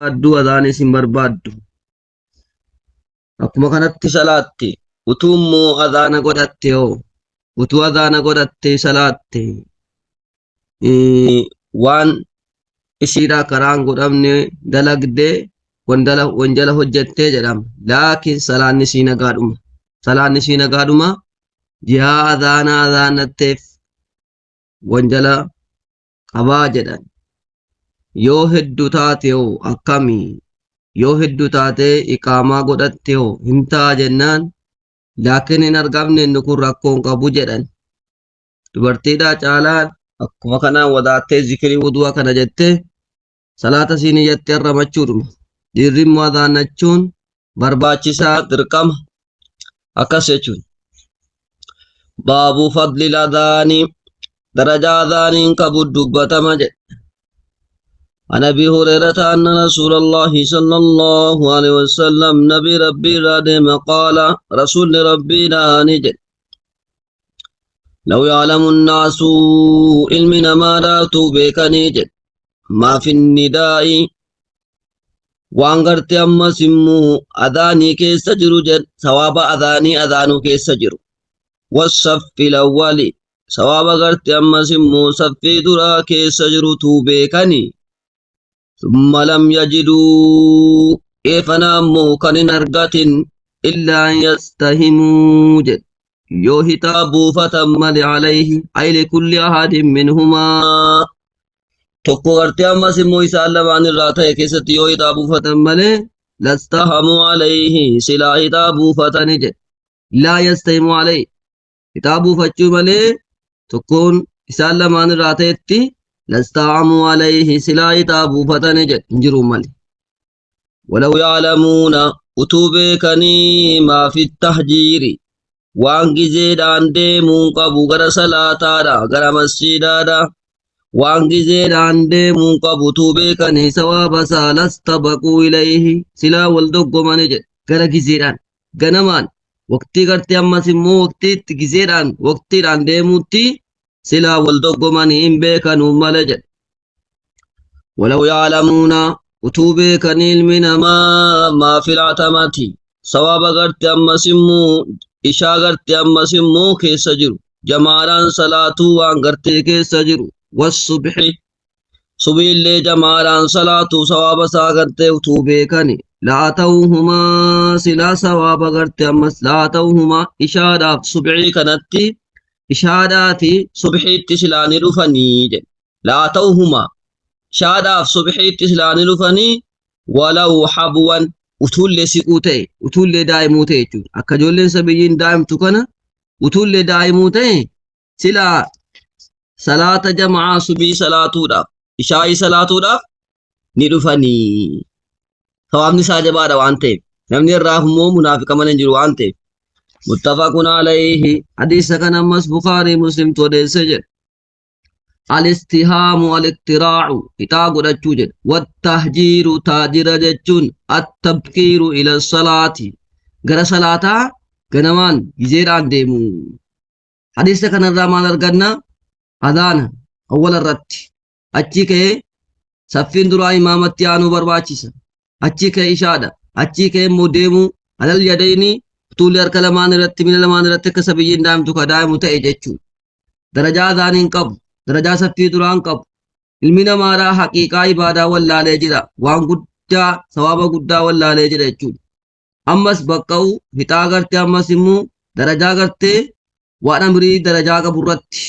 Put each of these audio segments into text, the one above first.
addu adaan isin barbaaddu akkuma kanatti salaatti utummoo adaana godhatte yoo utuu adaana godhatte salaatte waan ishiidhaa karaan godhamne dalagdee wanjala hojjettee jedhama. Laakiin salaanni sii nagaadhuma jihaa adaanatteef wanjala qabaa jedhan. Yoo hedduu taate hoo akkamii? Yoo hedduu taate iqaamaa godhatte hoo hin ta'a jennaan laakiin hin argamne inni kun rakkoon qabu jedhan. Dubartiidhaa caalaan akkuma kanaan wadaattee zikirii wudu'a kana jettee salaata siinii jettee ramachuudhuma. Dhiirri immoo adaanachuun barbaachisaa dirqama akkas jechuun. Baabuu fadlil adaanii darajaa adaaniin qabu dubbatama jedhe. عن أبي هريرة أن رسول الله صلى الله عليه وسلم نبي ربي رادم قال رسول ربي نانجد لو يعلم الناس علمنا ما راتوا بكنيجد ما في النداء وانغرت أما سمو أذاني كيس جرو جد ثواب أذانو كيس جرو والصف الأول ثواب غرت أما سمو صفي درا كيس جرو توبيكني ثم لم يجدوا إفنامو كان نرغة إلا أن يستهموا جد يوهتابوا فتمل عليه أي لكل أحد منهما tokko gartee ammas immoo isaan lamaan irraa ta'e keessatti yoo hitaa buufatan malee lastahamu alayhi silaa hitaa buufatani jedhe. Laa yastahimu alayhi hitaa buufachuu malee tokkoon isaan lamaan irraa ta'etti lastahamu alayhi silaa hitaa buufatani jedhe hin jiru malee. Walaw ya'lamuuna utuu beekanii maa fi tahjiiri waan gizeedhaan deemuun qabu gara salaataadha gara masjidaadha. waan gizeedhaan deemuun qabu utuu beekanii sawaaba isaa lastabaquu ilayhi silaa wal doggomani jedhe gara gizeedhaan ganamaan waqtii gartee ammas immoo waqtiitti gizeedhaan waqtiidhaan deemuutti silaa wal doggomanii hin beekanuu male jedhe. Walaw ya'lamuuna utuu beekanii ilmi namaa maa fil atamati sawaaba gartee ammas immoo ishaa gartee ammas immoo keessa jiru jamaadhaan salaatuu waan gartee keessa jiru. والصبح صبي اللي جمالا صلاة ثواب ساغرت وتوبيكني لا توهما سلا ثواب غرت امس لا توهما اشارات صبحي كانت اشارات صبحي تسلاني رفني لا توهما اشارات صبحي تسلاني رفني ولو حبوا وتول سيقوتي وتول دايموتي اكجولن سبيين دايم تكنا وتول دايموتي سلا salaata jamaa subii salaatuudhaaf ishaa'ii salaatuudhaaf ni dhufanii sawaabni isaa jabaadha waan ta'eef namni irraaf immoo munaafiqa malee hin jiru waan ta'eef. Muttafaqun alayhi hadiisa kana ammas Bukaarii Muslimtu odeesse jedhe. Alistihaamu aliqtiraacu hitaa godhachuu jedhe. Wattahjiiru taajira jechuun attabkiiru ila salaati gara salaataa ganamaan gizeedhaan deemu. Hadiisa kanarraa maal arganna? Adaana awwala irratti achi ka'ee saffiin duraa imaamatti aanuu barbaachisa. Achi ka'ee ishaadha. Achi ka'ee immoo deemuu alal yadayni tuulli harka lamaan irratti miila lamaan irratti akka sabiyyiin daa'imtu ka daa'imu ta'e jechuudha. Darajaa adaaniin qabu. Darajaa saffii duraan qabu. Ilmi namaadhaa haqiiqaa ibaadaa wallaalee jira. Waan guddaa sawaaba guddaa wallaalee jira jechuudha. Ammas baqqa'u hitaa gartee ammas immoo darajaa gartee waan amrii darajaa qabu irratti.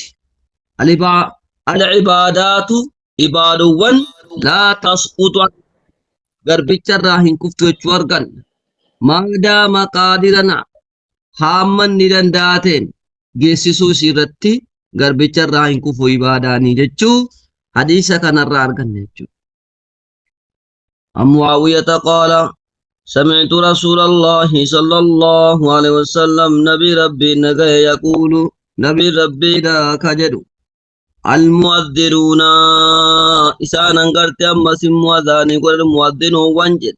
Al-ibaadaatu ibaaduwwan laa tasqutu garbicha irraa hin kuftu jechuu arganna. Maadaama qaadirana haamman ni danda'ateen geessisuu isii irratti garbicha irraa hin kufu ibaadaanii jechuu hadiisa kanarraa arganna jechuudha. An Mu'aawiyata qaala سمعت رسول الله صلى الله عليه وسلم نبي ربي نجا يقول نبي ربي لا كجدو المؤذرون إسان أنقرت أمس مؤذان قل المؤذن وانجد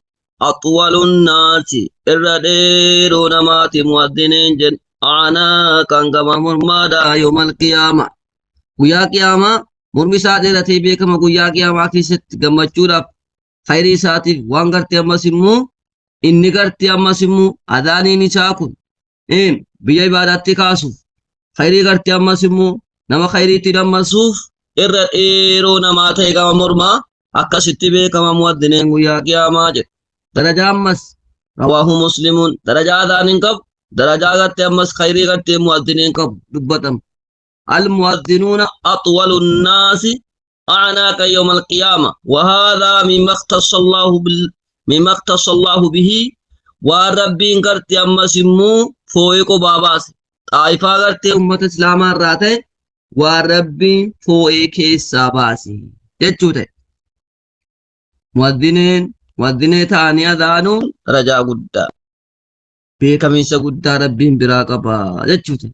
أطول الناس الرديرون مات مؤذنين جن أنا كان كما مرمادا يوم القيامة ويا قيامة مرمي سادرتي بكما ويا قيامة كيست قمتشورا khayrii isaatiif waan gartee ammas immoo inni gartee ammas immoo adaaniin isaa kun biyya ibaadaatti kaasuuf khayrii gartee ammas immoo nama khayriitti dammasuuf irra dheeroo namaa ta'e gama mormaa akkasitti beekama muwaddineen guyyaa qiyaamaa jedhe. Darajaa ammas rawaahu muslimuun darajaa adaaniin qabu darajaa gartee ammas khayrii gartee muwaddineen qabu dubbatama. المؤذنون أطول الناس أعناق يوم القيامة وهذا مما اختص الله به وربي قرت أما سمو فوق باباس طائفة قرت أمة إسلام الراتي وربي فوق الساباسي جتشوته مؤذنين تاني أذانون رجاء قد بيكميس قد ربي براقبا جتشوته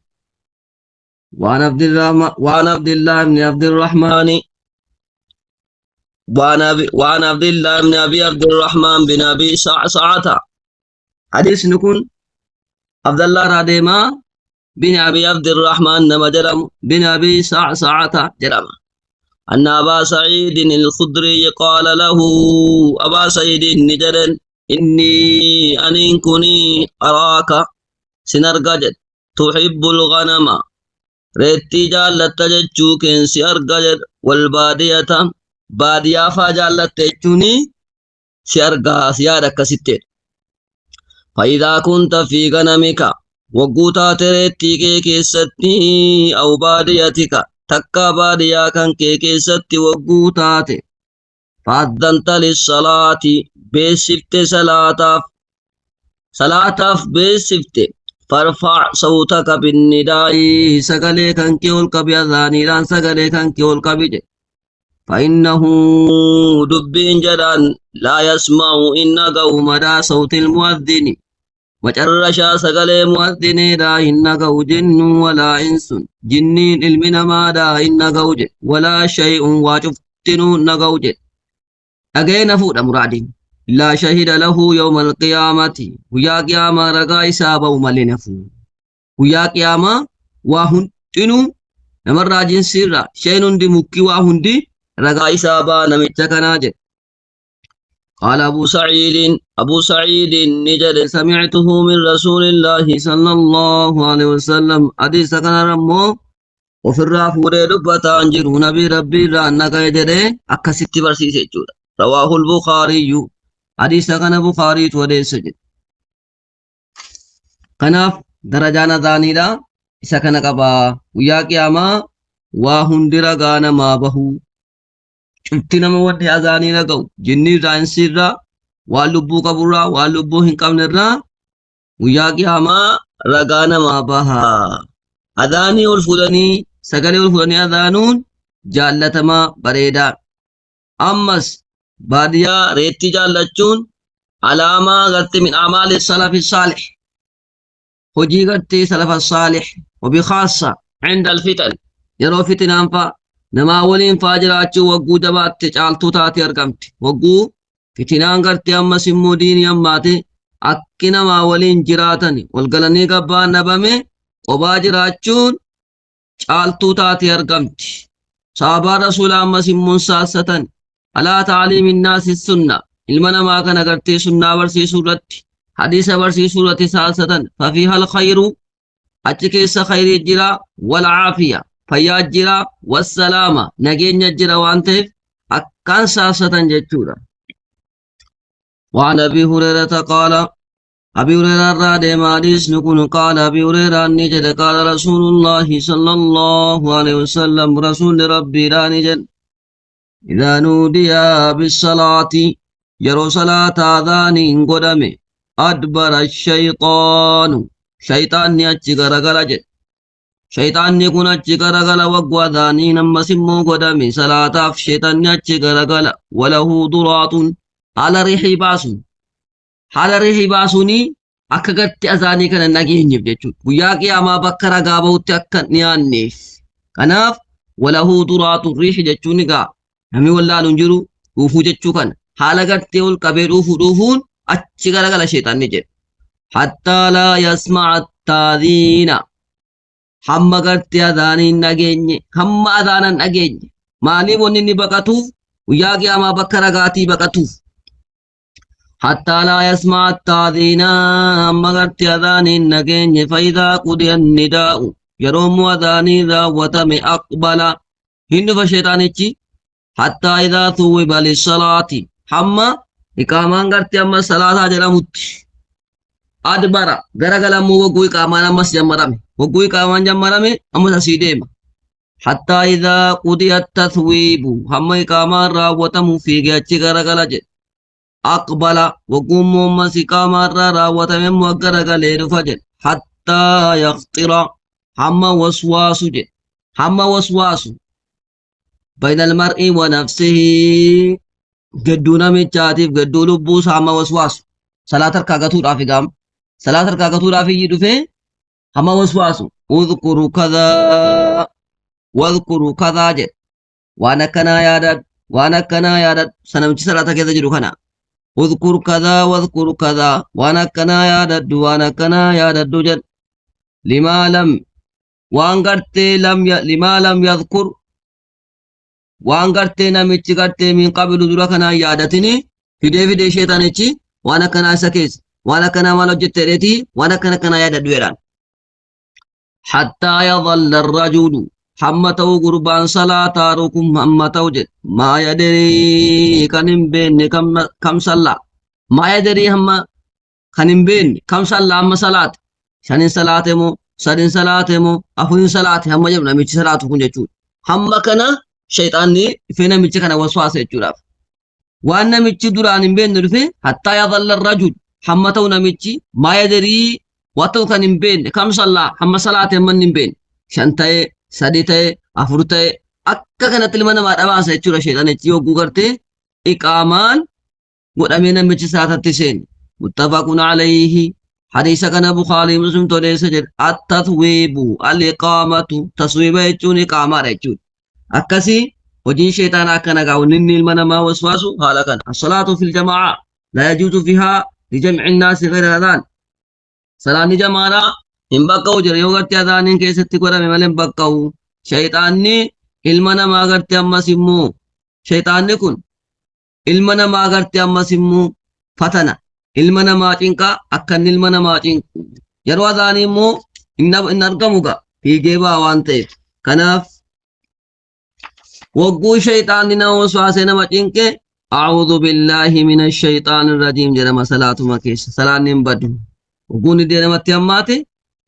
وعن عبد الله بن عبد الرحمن وعن عبد الله بن ابي عبد الرحمن بن ابي سعسعة حديث نكون عبد الله راديما بن ابي عبد الرحمن نمجرم بن ابي سعسعة جرم ان ابا سعيد الخدري قال له ابا سعيد نجرن اني ان كني اراك سنرجد تحب الغنم reetti jaallatta jechuu keensi arga jedha wal baadiyata baadiyaa faa jaallatte jechuuni si argaa si yaada akkasitti faayidaa kunta fi ganamika wagguu taate reettii kee keessatti au baadiyatika takka baadiyaa kan kee keessatti wagguu taate faaddanta lissalaati beessifte salaataaf beessifte فارفع صوتك بالنداء سغلي كان كيول كبي اذانيران سغلي كان كيول كبي فانه دبين جدان لا يسمع ان قوم دا صوت المؤذن وجرشا سغلي مؤذن دا ان قو جن ولا انس جنين المنا ما دا ان قو ولا شيء واجفتن نقوج اجين فود مرادين لا شهد له يوم القيامة ويا قيامة رقا إسابة ومالنفو ويا قيامة واهن تنو نمر راجين سيرا شين دي مكي واهن دي رقا إسابة نمتكناج قال أبو سعيد نجد سمعته من رسول الله صلى الله عليه وسلم أدي سكن رمو وفي الرافور ربطة أنجر نبي ربي رانك يجري أكسيتي برسيسي جودا رواه البخاري حديث كان بخاري وديس جد كناف درجانا دانيدا إسا كان قبا ويا قياما وهندر غانا ما بهو شفتنا مودي أذاني لغو جني رانسير را واللبو قبرا واللبو هنقام نرا ويا قياما رغانا ما بها أذاني والفلاني سغلي والفلاني أذانون جالتما بريدا أمس باديا ريتي جالچون علامة غرتي من أعمال السلف الصالح هجي غرتي سلف الصالح وبخاصة عند الفتن يرو فتن أنفا نما ولين فاجراتشو وقو دبات تجعلتو تاتي أرقمت وقو فتنان غرتي أما سمو ديني أماتي أكنا ما ولين جراتني والقلني قبان نبامي وباجراتشون جعلتو تاتي أرقمت صحابة رسول أما سمون ساستن على تعليم الناس السنة المنا ما كان غرتي سنة ورسي سورة حديث ورسي سورة سالسة ففيها الخير أجكيس خير الجرا والعافية فيا الجرا والسلامة نجين الجرا وانتف أكان سالسة جتورا وعن أبي هريرة قال أبي هريرة راد ماديس نكون قال أبي هريرة نجد قال رسول الله صلى الله عليه وسلم رسول ربي لا نجد إذا نودي بالصلاة يرو صلاة آذان قدم أدبر الشيطان شيطان يأتي غرغل جد شيطان يكون أتي غرغل وقوى ذاني نما سمو قدم صلاة شيطان يأتي غرغل وله ضرات على ريحي باسون على ريحي باسوني أكغت أذاني كان نجيه نبجد وياكي أما بكرا غابو تأكد نيانيف كناف وله ضرات الريح جتشوني نمي والله ننجرو وفو جتشو كان حالا قرتي والقبير وفو أتشي غلغل شيطان نجد حتى لا يسمع التاذين حما قرتي أذاني نجيني حما أذانا نجيني مالي ونني بقاتوف وياقي أما بكرا غاتي بقاتوف حتى لا يسمع التاذين أما غرت أذان النجين فإذا قضي النداء يروم أذاني ذا وتم أقبل هند فشيطانيتي حتى إذا ثوب للصلاة حما إقامان غرت أما صلاة جرمت أدبر غرغل مو وقوي إقامان أما سجمرمي وقوي إقامان جمرمي أما سيديم حتى إذا قضي التثويب حما إقامان راوتم في جاتي غرغل جد أقبل وقوم مسكا مرة راوتم وغرغل رفجد حتى يخطر حما وسواس جد حما وسواس بين المرء ونفسه قدونا ميچاتيف قدو لبوس حما وسواس صلاة الكاغتو رافي قام صلاة الكاغتو رافي يدفع حما وسواس اذكر كذا واذكر كذا جد وانا كنا يادد سنمچ صلاة كذا جدو خنا اذكر كذا واذكر كذا وانا كنا يادد جد لما لم لما لم يذكر waan gartee namichi gartee min qabilu dura kana yaadatini fidee sheexanichi waan akkana isa keessa waan akkana maal hojjetteedheeti waan akkana kana yaadadhu jedhaan hattaa yadhalla arrajulu hamma ta'u gurbaan salaataa rukum hamma ta'u jedhe maa yadrii kan hin beenne kam sallaa maa yadrii hamma kan hin beenne kam sallaa hamma salaate shanin salaate moo sadin salaate moo afurin salaate hamma jedhu namichi salaatu kun jechuudha hamma kana shayxaanni dhufee namicha kana waswaasa jechuudhaaf waan namichi duraan hin beekne dhufe hattaa yadhalla arrajul hamma ta'u namichi maa yadrii waa ta'u kan hin beekne kam sallaa hamma salaate hamma hin beekne shan ta'e sadi ta'e afur ta'e akka kanatti ilma namaa dhabaasa jechuudha shayxaanichi yogguu gartee iqaamaan godhamee namichi salaatatti seene muttafaqun alayhi hadiisa kana bukaarii muslim toleessa jedhe at-tathwiibu al-iqaamatu taswiiba jechuun iqaamaadha jechuudha akkasi hojiin shayxaanaa akkana gaa'u inni ilma namaa waswaasu haala kana as-salaatu fil jamaa'a la yajuuzu fihaa li jam'i an-naasi ghayra adhaan salaanni jamaadhaa hin baqqa'u jira yoo gartee adhaaniin keessatti godhame malee hin baqqa'u shayxaanni ilma namaa gartee ammas immoo shayxaanni kun ilma namaa gartee ammas immoo fatana ilma namaa cinqaa akka inni ilma namaa cinqu yeroo adhaanii immoo hin argamu ga'a fiigee ba'a waan ta'eef kanaaf وقو شيطان دينا وسواسنا ما تنكي أعوذ بالله من الشيطان الرجيم جرم صلاة مكيش صلاة نمبدو وقو ندينا ما تياماتي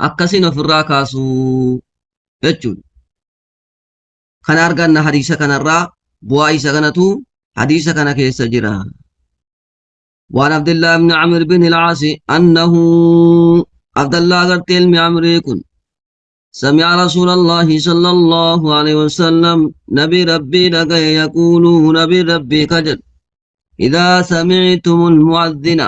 أكسين في الراكاسو يجون خنا أرغان حديثة كان الرا بوائسة كانتو حديثة كان كيس جرا وعن عبد الله بن عمرو بن العاص أنه عبد الله قرتيل من عمرو يكون سمع رسول الله صلى الله عليه وسلم نبي ربي لك يقول نبي ربي كجر إذا سمعتم المؤذن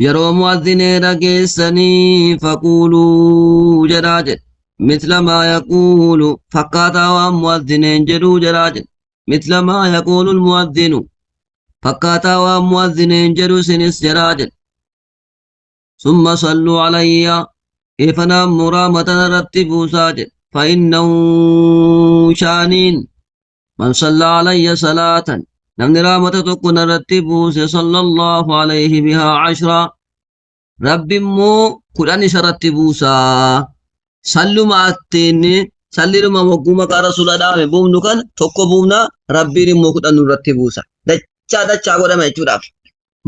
يرو مؤذن رجسني فقولوا جراجر مثل ما يقول فقاتا ومؤذن جرو جراجر مثل ما يقول المؤذن فقاتا ومؤذن جرو سنس جراجر ثم صلوا علي إفنا مرامة رتبوا ساجد فإنه شانين من صلى علي صلاة نمن رامة تكون رتبوا صلى الله عليه بها عشرة رب مو قرآن سرتبوا سا صلوا ما أتيني صلوا ما وقوما كرسول الله بومنو كان تكو بومنا ربي مو قرآن رتبوا سا دچا قد ما يجوراف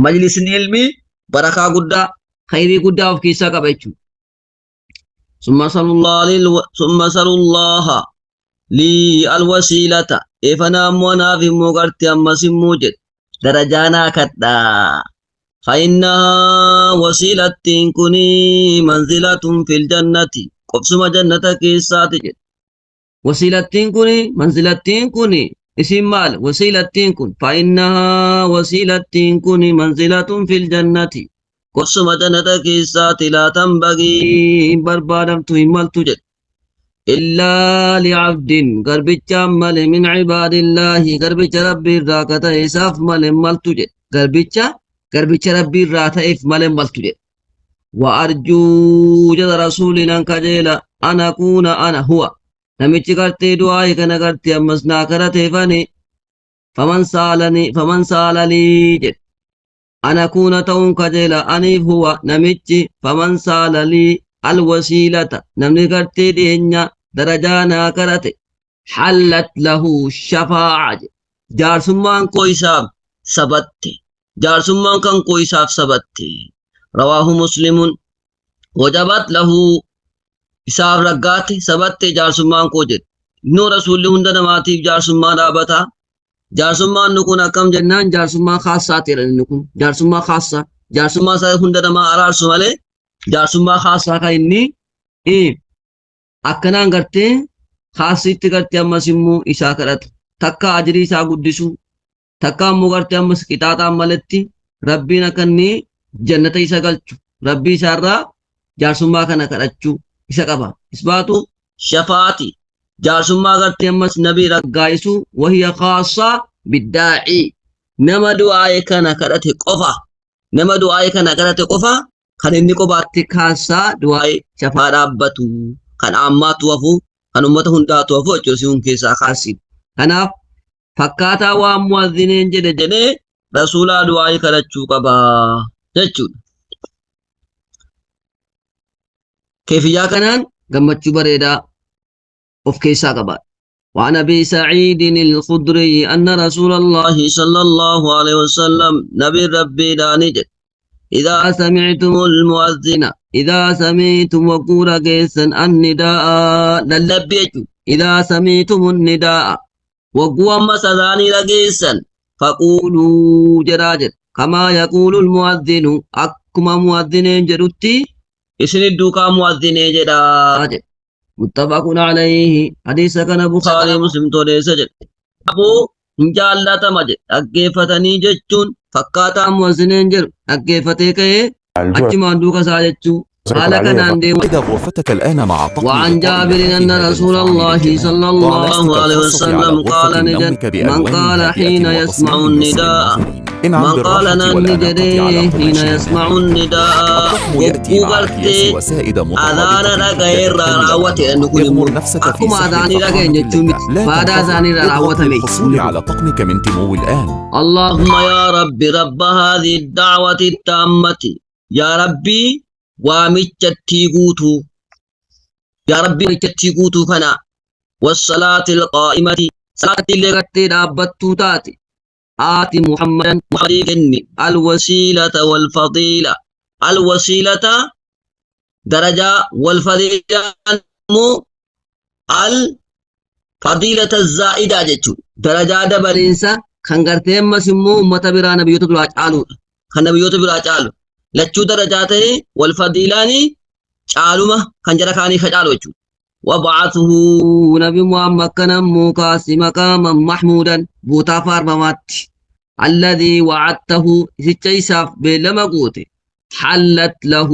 مجلس علمي بركة قد خيري قد وفكيسا كبيتشو ثم صلوا الله لي الوسيلة إفنا مونا في مغرتي أما سموجد درجانا كتا فإنها وسيلة كني منزلة في الجنة قبسم جنة كيسات جد وسيلة كني منزلة كني اسم مال وسيلة كن فإنها وسيلة كني منزلة في الجنة قسم جنة كيسات لا تنبغي بربادم تهمل تجد إلا لعبد قربت مل من عباد الله قربت ربي الراكة إساف مل مل تجد قربت ربي الراكة إف مل مل تجد وأرجو جد رسولنا كجيلا أنا أكون أنا هو نمتي قرتي دعائي كان قرتي أمسنا كرتي فمن سالني جد أن أكون تون كجيلا أنيف هو نمتي فمن سال لي الوسيلة نمني قرتي دينيا درجانا كرتي حلت له الشفاعة جارسمان كويساب سبتي جارسمان كان كويساب سبتي رواه مسلم وجبت له إساب رقاتي سبتي جارسمان كوجد نو رسول هندنا ماتيف جارسمان آبتا جارسمان نكون أكم جنان جارسمان خاصة تيرن نكون جارسمان خاصة جارسمان سا هندنا ما أرار سمالي جارسمان خاصة كايني إيه أكنان غرتي خاصيت غرتي أما سمو إسا كرت تكا أجري إسا قدسو تكا أمو غرتي أما سكتاتا أمالتي ربنا كني جنة إسا قلچو ربي سارا جارسمان كان كرچو إسا قبا إثباتو شفاعتي جارسما غرتي أمس نبي رقايسو وهي خاصة بالداعي نما دعاء كان كرته قفا نما دعاء كان كرته قفا كان إني قباتي خاصة دعاء شفاعة ربتو كان عمات وفو كان أمته هندات وفو جوسيون كيسا خاصي كان فكاتا ومؤذنين جد جنة رسولا دعاء كرتشو قبا جتشو كيف يا كنان قمتشو بريدا of keessa qaba وعن أبي سعيد الخدري أن رسول الله صلى الله عليه وسلم نبي ربي دانجت إذا سمعتم المؤذن إذا سمعتم وقول قيسا النداء للبيت إذا سمعتم النداء وقوم سذاني لقيسا فقولوا جراجر كما يقول المؤذن أكما مؤذنين جرتي يسندوا كمؤذنين جراجر متفق عليه حديث كان بخاري مسلم تولي سجد أبو جالة تمجد أكيفتني جتشون فكاتا موزنين جر أكيفتك أجمان دوك ساجتشو إذا غرفتك الآن مع طقم وعن جابر أن رسول الله صلى الله عليه وسلم قال نجد من قال حين يسمع النداء من قال نجري حين يسمع النداء وقوبرتي أذان غير راوة اغمر نفسك في أذان رغين بعد أذان راوة الحصول على طقمك من تمو الآن. اللهم يا ربي رب هذه الدعوة التامة يا ربي وامجتي قوتو يا ربي مجتي قوتو كنا والصلاة القائمة صلاة اللي قتي دابتو تاتي آتي محمدا محمد الوسيلة والفضيلة الوسيلة درجة والفضيلة الفضيلة الزائدة جتو درجة دبرينسا خنگرتين مسمو أمة برا نبيوت براج آلو خن نبيوت براج آلو لچو درجاته والفضيلاني چالوما خنجر خاني خجالو چو وبعثه نبي محمد كان مقاس مقاما محمودا بوتافار بمات الذي وعدته سيساف بلما قوتي حلت له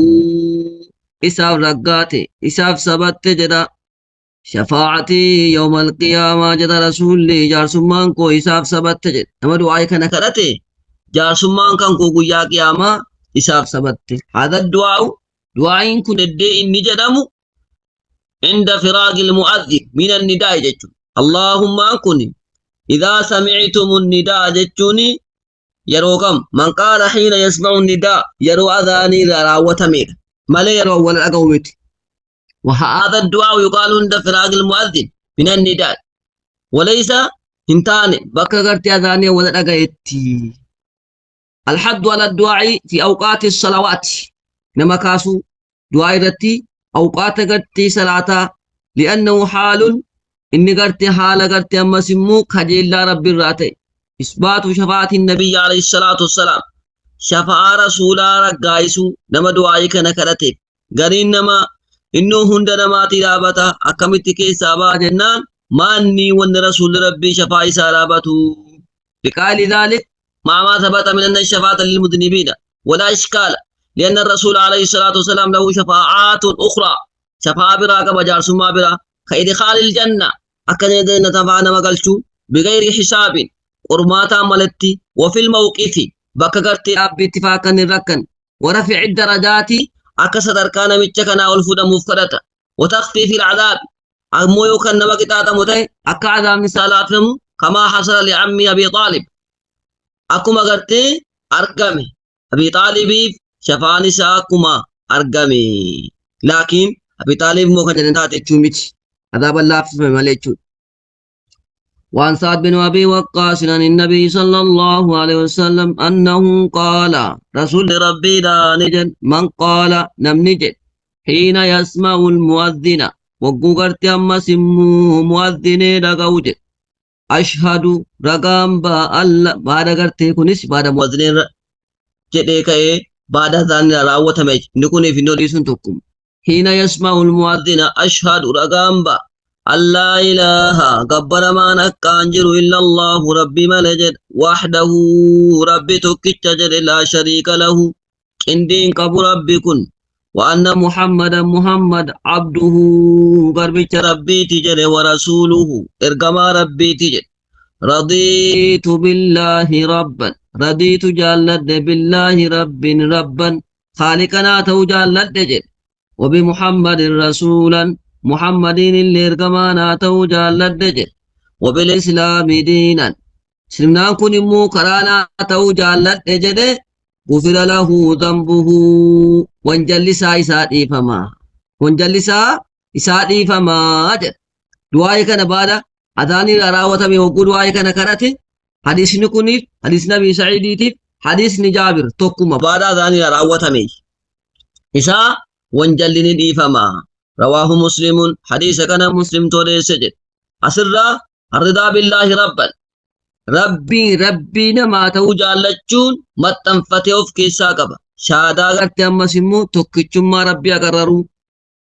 إساف رقاتي إساف سبت جدا شفاعتي يوم القيامة جدا رسول لي جارسمان كو إساف سبت جدا نما دعاي كان كرتي جارسمان كان كو قيا قيامة إساف سبت هذا الدعاء دعاء كن الدي إني جدامو عند فراغ المؤذن من النداء جتشو اللهم أكن إذا سمعتم النداء جتشوني يروكم من قال حين يسمع النداء يرو أذاني راوة مير ملا يرو ولا أقومت وهذا الدعاء يقال عند فراغ المؤذن من النداء وليس هنتاني بكرت أذاني ولا أقيتي الحد على الدعاء في أوقات الصلوات نما كاسو دعاء رتي أوقات قرتي صلاة لأنه حال إني قرتي حال قرتي أما سمو خجل رب الراتي إثبات شفاعة النبي عليه الصلاة والسلام شفاعة رسول رقائسو نما دعائك نكرتي قرين نما إنه هند نما ترابتا أكمتك إسابة جنان ما أني وأن رسول ربي شفاعة سارابته بقال ذلك ما ثبت من أن الشفاعة للمذنبين ولا إشكال لأن الرسول عليه الصلاة والسلام له شفاعات أخرى شفاعة براك بجار سما برا كإدخال الجنة أكن يدين تفانا مقلشو بغير حساب قرماتا ملتي وفي الموقف بكغرتي أب اتفاقا الركن ورفع الدرجات أكسد أركان متشكنا والفود مفكرة وتخفيف العذاب أمو يوكن نمكتاتا متي أكا عذاب مثالات كما حصل لعمي أبي طالب أكما غرتي أرقمي أبي طالب شفان ساكما أرقمي لكن أبي طالب مو كان جنتات تشوميت عذاب الله في مليتشو. وعن سعد بن أبي وقاص عن النبي صلى الله عليه وسلم أنه قال رسول ربي لا نجد من قال نم نجد حين يسمع المؤذن وقوغرت أما سموه مؤذن رقوج أشهد رقام با الله بعد قرتي كنس بعد مؤذن جدي كأي بعد ذان راوة ميج نكون في نوريسون تكم حين يسمع المؤذن أشهد رقام با الله إله قبر ما نكانجر إلا الله ربي ملجد وحده ربي تكتجر لا شريك له إندين قبر ربي كن وأن محمد عبده قربت ربي تجر ورسوله إرقما ربي تجر رضيت بالله ربا رضيت جالد بالله ربا خالقنا تو جالد جر وبمحمد رسولا محمدين اللي ارقمانا تو جالد جر وبالإسلام دينا سلمنا كن مو كرانا تو جالد جر غفر له ذنبه وانجلسا إسادي فما وانجلسا إسادي فما جر دعائي كان بعد أذاني راوة من وقود دعائي كان كراتي حديث نكوني حديث نبي سعيدي حديث نجابر توكما بعد أذاني راوة من إسا وانجلني دي فما رواه مسلم حديث كان مسلم تولي سجد أسرى الرضا بالله ربا ربي نما توجالچون متنفتيوف كيسا قبا شادا غرتي أما سمو توكيچما ربي أقررو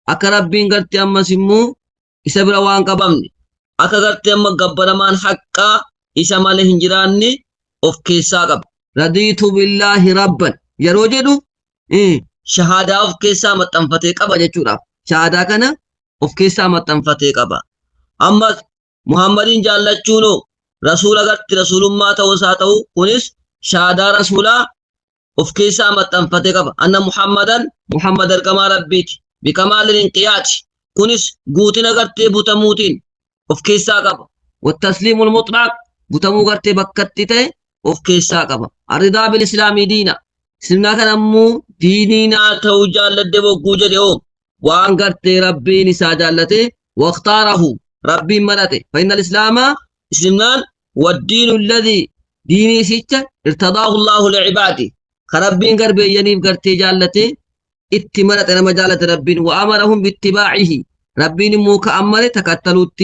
أكا ربين غرتي أما سمو إسا بروان قبامني أكا غرتي أما قبرمان حقا إسا مالي هنجراني أوف كيسا قبا رضيت بالله ربا يروجدو شهادة أوف كيسا متنفتي قبا جچورا شهادة كان أوف كيسا متنفتي قبا أما محمدين جالچونو رسول أغرت رسول ما توساتو كنس شهادة رسولا أوف كيسا متنفتي قبا أن محمد كما ربيت بكمال الانقياد كنس قوتين أغرت بوتموتين أوف كيسا قبا والتسليم المطلق بوتمو أغرت بكتتي أوف كيسا قبا الرضا بالإسلام دينا سننا كان أمو دينينا توجال لدبو قوجة يوم وان غرت ربي نسا جالته واختاره ربي ملته فإن الإسلام إسلامنا والدين الذي ديني سيتة ارتضاه الله لعباده خربين غربي ينيب غرت جالته اتمرت أنا مجالة ربي وأمرهم باتباعه ربي موك أمر تكتلوت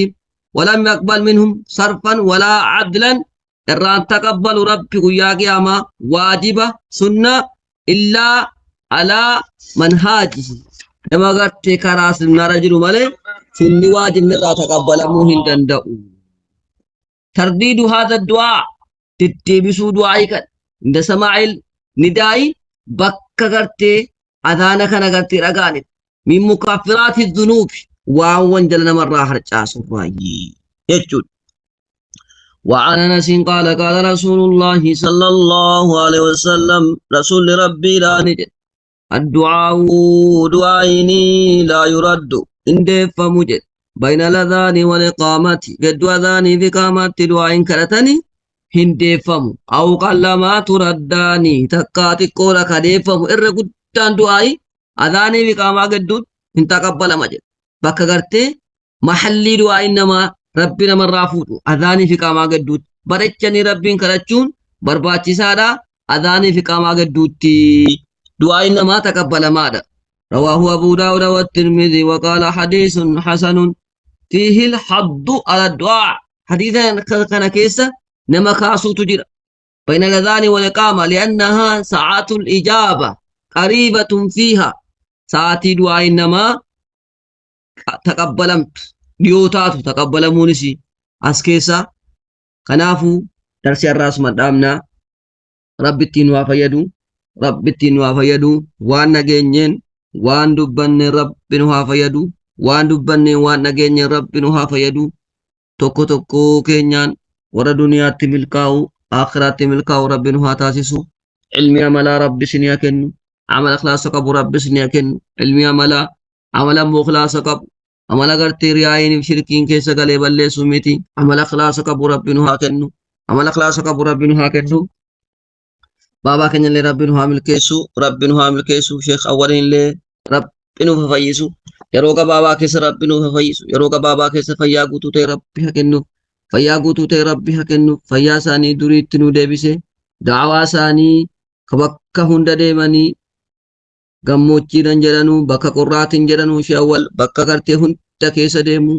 ولم يقبل منهم صرفا ولا عدلا إران تقبل ربي قيا قياما واجبة سنة إلا على منهاجه لما قلت كراس النرجل ملي سنة واجب لا تقبل موهن دندأ ترديد هذا الدعاء تتبسوا دعائك عند سماع النداء بك قلت أذانك نقلت رقانت من مكافرات الذنوب وعوان جلنا مرة حرجاس الرأي يجود وعن أنس قال قال رسول الله صلى الله عليه وسلم رسول ربي لا نجد الدعاء دعائني لا يرد إن فمجد بين الأذان والإقامة قد أذاني في قامة دعاء كرتني هندي فم أو قال ما ترداني تكاتي قولك هدي فم إرقدان دعائي أذاني في قامة قد إن تقبل مجد بكا قرتي محلي دعاء إنما ربنا من رافوتو أذاني في قامة قد برچني ربين كرچون برباچي سادا أذاني في قامة قد دعاء إنما تقبل ماذا رواه أبو داود والترمذي وقال حديث حسن فيه الحض على الدعاء حديثا كان كيسا نما كاسو تجر بين الأذان والإقامة لأنها ساعات الإجابة قريبة فيها ساعتي دعاء إنما تقبلمت ديوتاتو تقبلمونسي أسكيسا كنافو درسي الراس مدامنا ربي التنوى فيدو ربي التنوى فيدو وانا جنين وان دبني ربي نوها فيدو وان دبني وانا جنين ربي نوها فيدو توكو توكو كينيان ورا دنيا تملكاو آخرات تملكاو ربي نوها تاسسو علمي عملا ربي سنيا كنو عمل اخلاصك ابو ربي سنيا كنو علمي عملا مخلاصك ابو عملا غرتي رياين بشركين كيسا غلي بلي سميتي عمل اخلاصك ابو ربي نوها كنو عمل اخلاصك ابو ربي نوها كنو بابا كن اللي ربنا هو عامل كيسو ربنا هو عامل كيسو شيخ أولين اللي ربنا هو فيسو يروقا بابا كيس ربنا هو فيسو يروقا بابا كيس فيا قوتو تي ربي هكنو فيا قوتو تي ربي هكنو فيا ساني دوري تنو ديبسي دعوا ساني كبكا هند ديماني gammochiidhan jedhanu bakka qorraatiin jedhanu ishee awwal bakka gartee hunda keessa deemu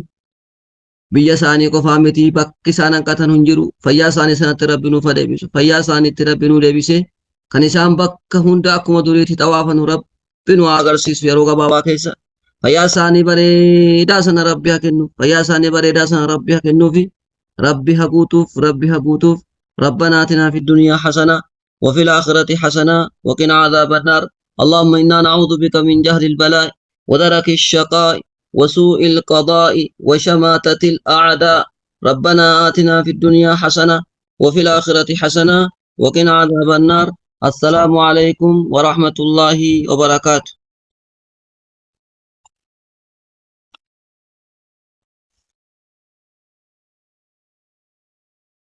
biyya isaanii qofaa miti bakki isaan hanqatan hin jiru fayyaa isaanii sanatti rabbi nuuf deebisu fayyaa isaaniitti rabbi nuu deebise kan isaan bakka hunda akkuma duriitti xawaafanu rabbi nu agarsiisu yeroo gabaabaa keessa fayyaa isaanii bareedaa sana rabbi haa kennu fayyaa isaanii bareedaa sana rabbi haa kennuufi rabbi haa guutuuf ربنا آتنا في الدنيا حسنة وفي الآخرة حسنة وقنا عذاب النار اللهم إنا نعوذ بك من جهل البلاء ودرك الشقاء وسوء القضاء وشماتة الأعداء ربنا آتنا في الدنيا حسنة وفي الآخرة حسنة وقنا عذاب النار السلام عليكم ورحمة الله وبركاته